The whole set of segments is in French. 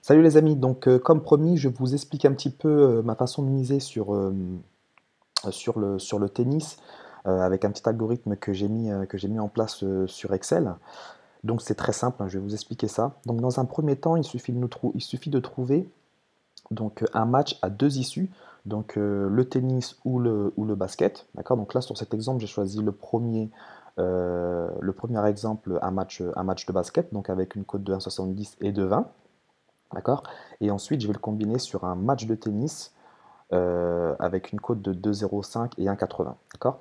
Salut les amis, donc comme promis, je vous explique un petit peu ma façon de miser sur le tennis avec un petit algorithme que j'ai mis en place sur Excel. Donc c'est très simple, hein, je vais vous expliquer ça. Donc dans un premier temps, il suffit de trouver donc, un match à deux issues, donc le tennis ou le basket. D'accord. Donc là sur cet exemple, j'ai choisi le premier exemple, un match de basket, donc avec une cote de 1,70 et de 20. D'accord. Et ensuite, je vais le combiner sur un match de tennis avec une cote de 2,05 et 1,80. D'accord.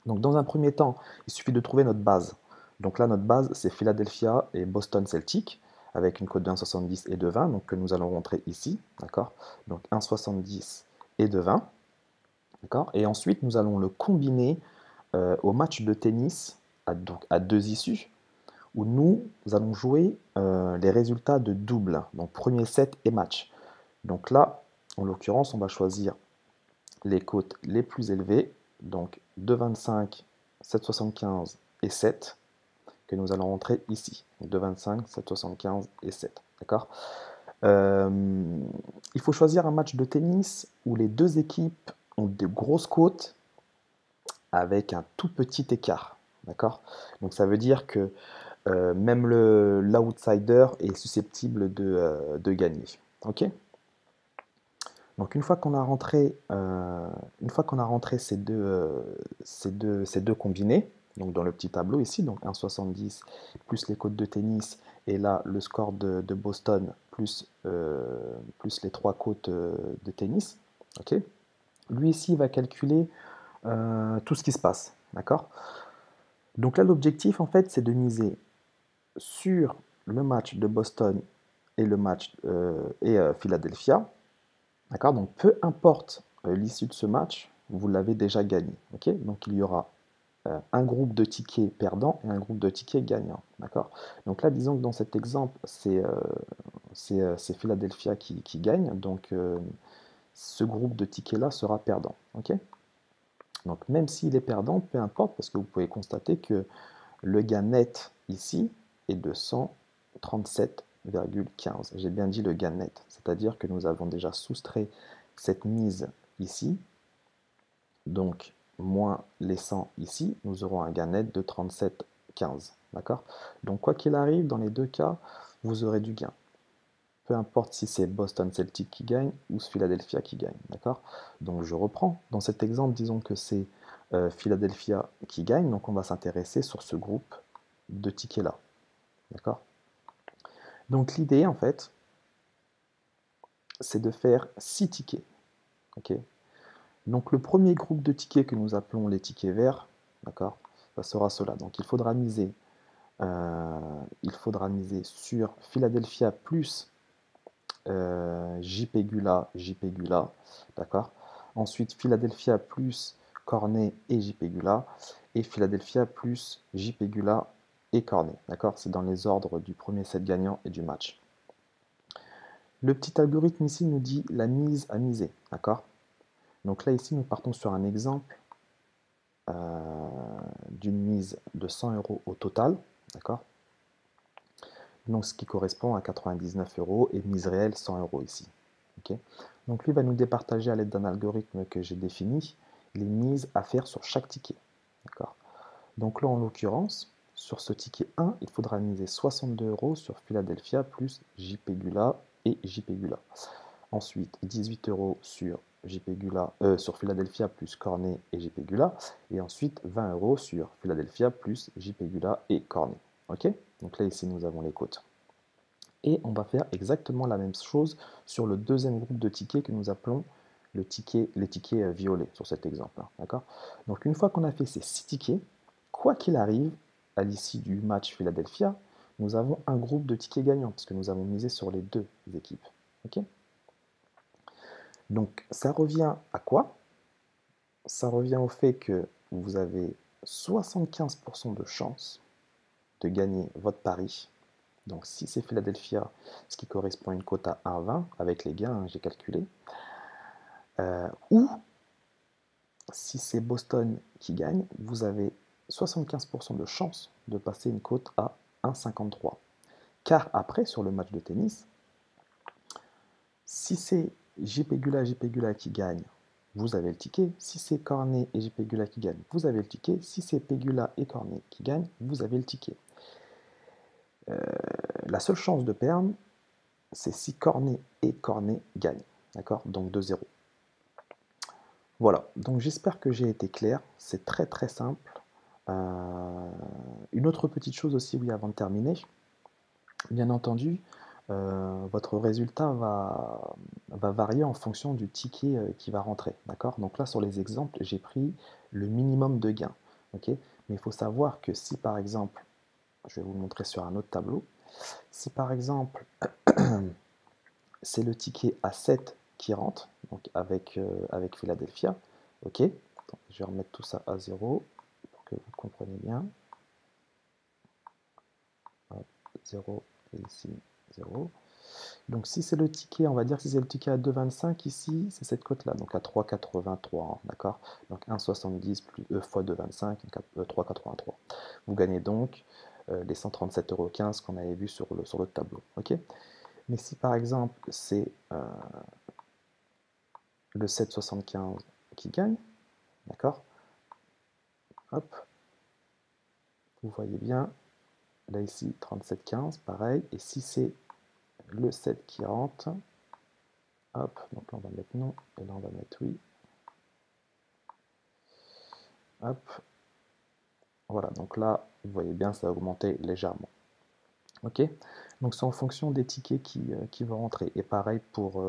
Donc, dans un premier temps, il suffit de trouver notre base. Donc là, notre base, c'est Philadelphia et Boston Celtic avec une cote de 1,70 et de 20, donc que nous allons rentrer ici. D'accord. Donc 1,70 et de 20. D'accord. Et ensuite, nous allons le combiner au match de tennis donc à deux issues où nous allons jouer les résultats de double, donc premier set et match. Donc là, en l'occurrence, on va choisir les cotes les plus élevées, donc 2,25, 7,75 et 7, que nous allons rentrer ici. 2,25, 7,75 et 7. D'accord. Euh, il faut choisir un match de tennis où les deux équipes ont de grosses cotes avec un tout petit écart. D'accord. Donc ça veut dire que même l'outsider est susceptible de gagner. Ok. Donc une fois qu'on a rentré ces deux combinés, donc dans le petit tableau ici, donc 1,70 plus les cotes de tennis, et là le score de Boston plus les trois cotes de tennis, ok. Lui ici il va calculer tout ce qui se passe, d'accord. Donc là l'objectif en fait c'est de miser sur le match de Boston et le match Philadelphia. D'accord. Donc peu importe l'issue de ce match, vous l'avez déjà gagné. Ok. Donc il y aura un groupe de tickets perdants et un groupe de tickets gagnants. D'accord. Donc là, disons que dans cet exemple, c'est Philadelphia qui gagne. Donc ce groupe de tickets-là sera perdant. Ok. Donc même s'il est perdant, peu importe, parce que vous pouvez constater que le gain net ici est de 137,15. J'ai bien dit le gain net, c'est-à-dire que nous avons déjà soustrait cette mise ici, donc moins les 100 ici, nous aurons un gain net de 37,15. D'accord. Donc quoi qu'il arrive, dans les deux cas, vous aurez du gain. Peu importe si c'est Boston Celtic qui gagne ou Philadelphia qui gagne. D'accord. Donc je reprends. Dans cet exemple, disons que c'est Philadelphia qui gagne, donc on va s'intéresser sur ce groupe de tickets là. D'accord. Donc l'idée en fait, c'est de faire 6 tickets. Ok. Donc le premier groupe de tickets que nous appelons les tickets verts, d'accord, ça sera cela. Donc il faudra miser sur Philadelphia plus JP Gula, d'accord. Ensuite Philadelphia plus Cornet et JP Gula, et Philadelphia plus JP Gula et Cornet, d'accord. C'est dans les ordres du premier set gagnant et du match. Le petit algorithme ici nous dit la mise à miser, d'accord. Donc là ici nous partons sur un exemple d'une mise de 100 euros au total, d'accord. Donc ce qui correspond à 99 euros et mise réelle 100 euros ici. Okay. Donc lui va nous départager à l'aide d'un algorithme que j'ai défini les mises à faire sur chaque ticket. Donc là en l'occurrence, sur ce ticket 1, il faudra miser 62 euros sur Philadelphia plus JP Gula et JP Gula. Ensuite 18 euros sur sur Philadelphia plus Cornet et JP Gula. Et ensuite 20 euros sur Philadelphia plus JP Gula et Cornet. Ok. Donc là ici nous avons les cotes. Et on va faire exactement la même chose sur le deuxième groupe de tickets que nous appelons les tickets violets sur cet exemple. D'accord. Donc une fois qu'on a fait ces 6 tickets, quoi qu'il arrive, à l'issue du match Philadelphia, nous avons un groupe de tickets gagnants, parce que nous avons misé sur les deux équipes. Okay. Donc ça revient à quoi? Ça revient au fait que vous avez 75% de chance de gagner votre pari. Donc si c'est Philadelphia, ce qui correspond à une cote à 1,20 avec les gains, j'ai calculé, ou si c'est Boston qui gagne, vous avez 75% de chance de passer une cote à 1,53. Car après, sur le match de tennis, Si c'est JPEGULA qui gagne, vous avez le ticket. Si c'est Cornet et JPEGULA qui gagnent, vous avez le ticket. Si c'est Pegula et Cornet qui gagnent, vous avez le ticket. La seule chance de perdre, c'est si Cornet et Cornet gagnent. D'accord? Donc 2-0. Voilà, donc j'espère que j'ai été clair. C'est très très simple. Une autre petite chose aussi, oui, avant de terminer. Bien entendu, votre résultat va varier en fonction du ticket qui va rentrer. D'accord? Donc là, sur les exemples, j'ai pris le minimum de gains. Ok? Mais il faut savoir que si par exemple, je vais vous le montrer sur un autre tableau, si par exemple, c'est le ticket A7 qui rentre, donc avec Philadelphia, ok? Donc, je vais remettre tout ça à 0 pour que vous compreniez bien. Hop, 0 et ici 0. Donc si c'est le ticket, on va dire que si c'est le ticket à 2,25 ici, c'est cette cote-là, donc à 3,83, hein, d'accord? Donc 1,70 fois 2,25, 3,83. Vous gagnez donc les 137,15 € qu'on avait vu sur le tableau, ok? Mais si par exemple c'est le 7,75 qui gagne, d'accord? Hop, vous voyez bien, là ici 37,15, pareil, et si c'est le 7 qui rentre, hop, donc là on va mettre non, et là on va mettre oui. Hop, voilà, donc là, vous voyez bien, ça a augmenté légèrement. Ok? Donc c'est en fonction des tickets qui vont rentrer. Et pareil pour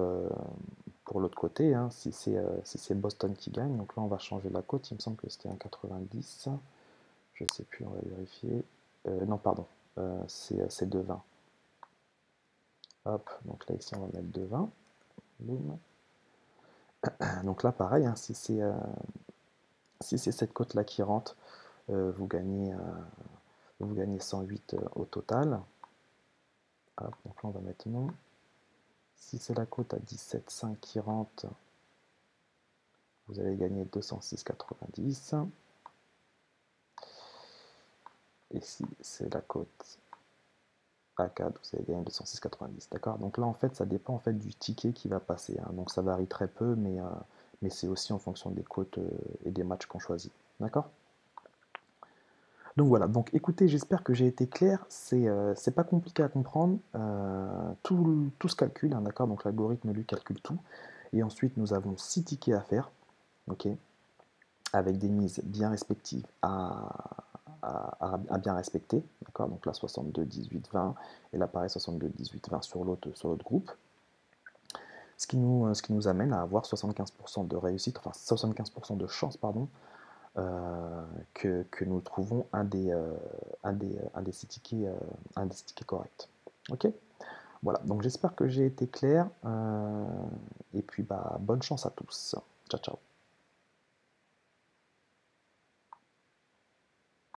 l'autre côté, hein, si c'est Boston qui gagne, donc là on va changer la cote, il me semble que c'était un 90, je ne sais plus, on va vérifier. Non, pardon, c'est 2,20. Hop, donc là ici on va mettre 2,20. Boum. Donc là pareil, hein, si c'est cette cote-là qui rentre, vous gagnez 108 au total. Hop, donc là on va mettre non. Si c'est la cote à 17,5 qui rentre, vous allez gagner 206,90. Et si c'est la cote à 4, vous allez gagner 206,90. D'accord? Donc là en fait ça dépend en fait du ticket qui va passer, hein. Donc ça varie très peu, mais c'est aussi en fonction des cotes et des matchs qu'on choisit. D'accord? Donc voilà, donc écoutez, j'espère que j'ai été clair, c'est pas compliqué à comprendre, tout se calcule, hein, d'accord, donc l'algorithme lui calcule tout, et ensuite nous avons 6 tickets à faire, ok, avec des mises bien respectives à bien respecter, d'accord, donc là 62, 18, 20, et là pareil 62, 18, 20 sur l'autre groupe, ce qui nous amène à avoir 75% de réussite, enfin 75% de chance, pardon, que nous trouvons un des 6 tickets corrects. Ok? Voilà, donc j'espère que j'ai été clair, et puis bah, bonne chance à tous. Ciao, ciao.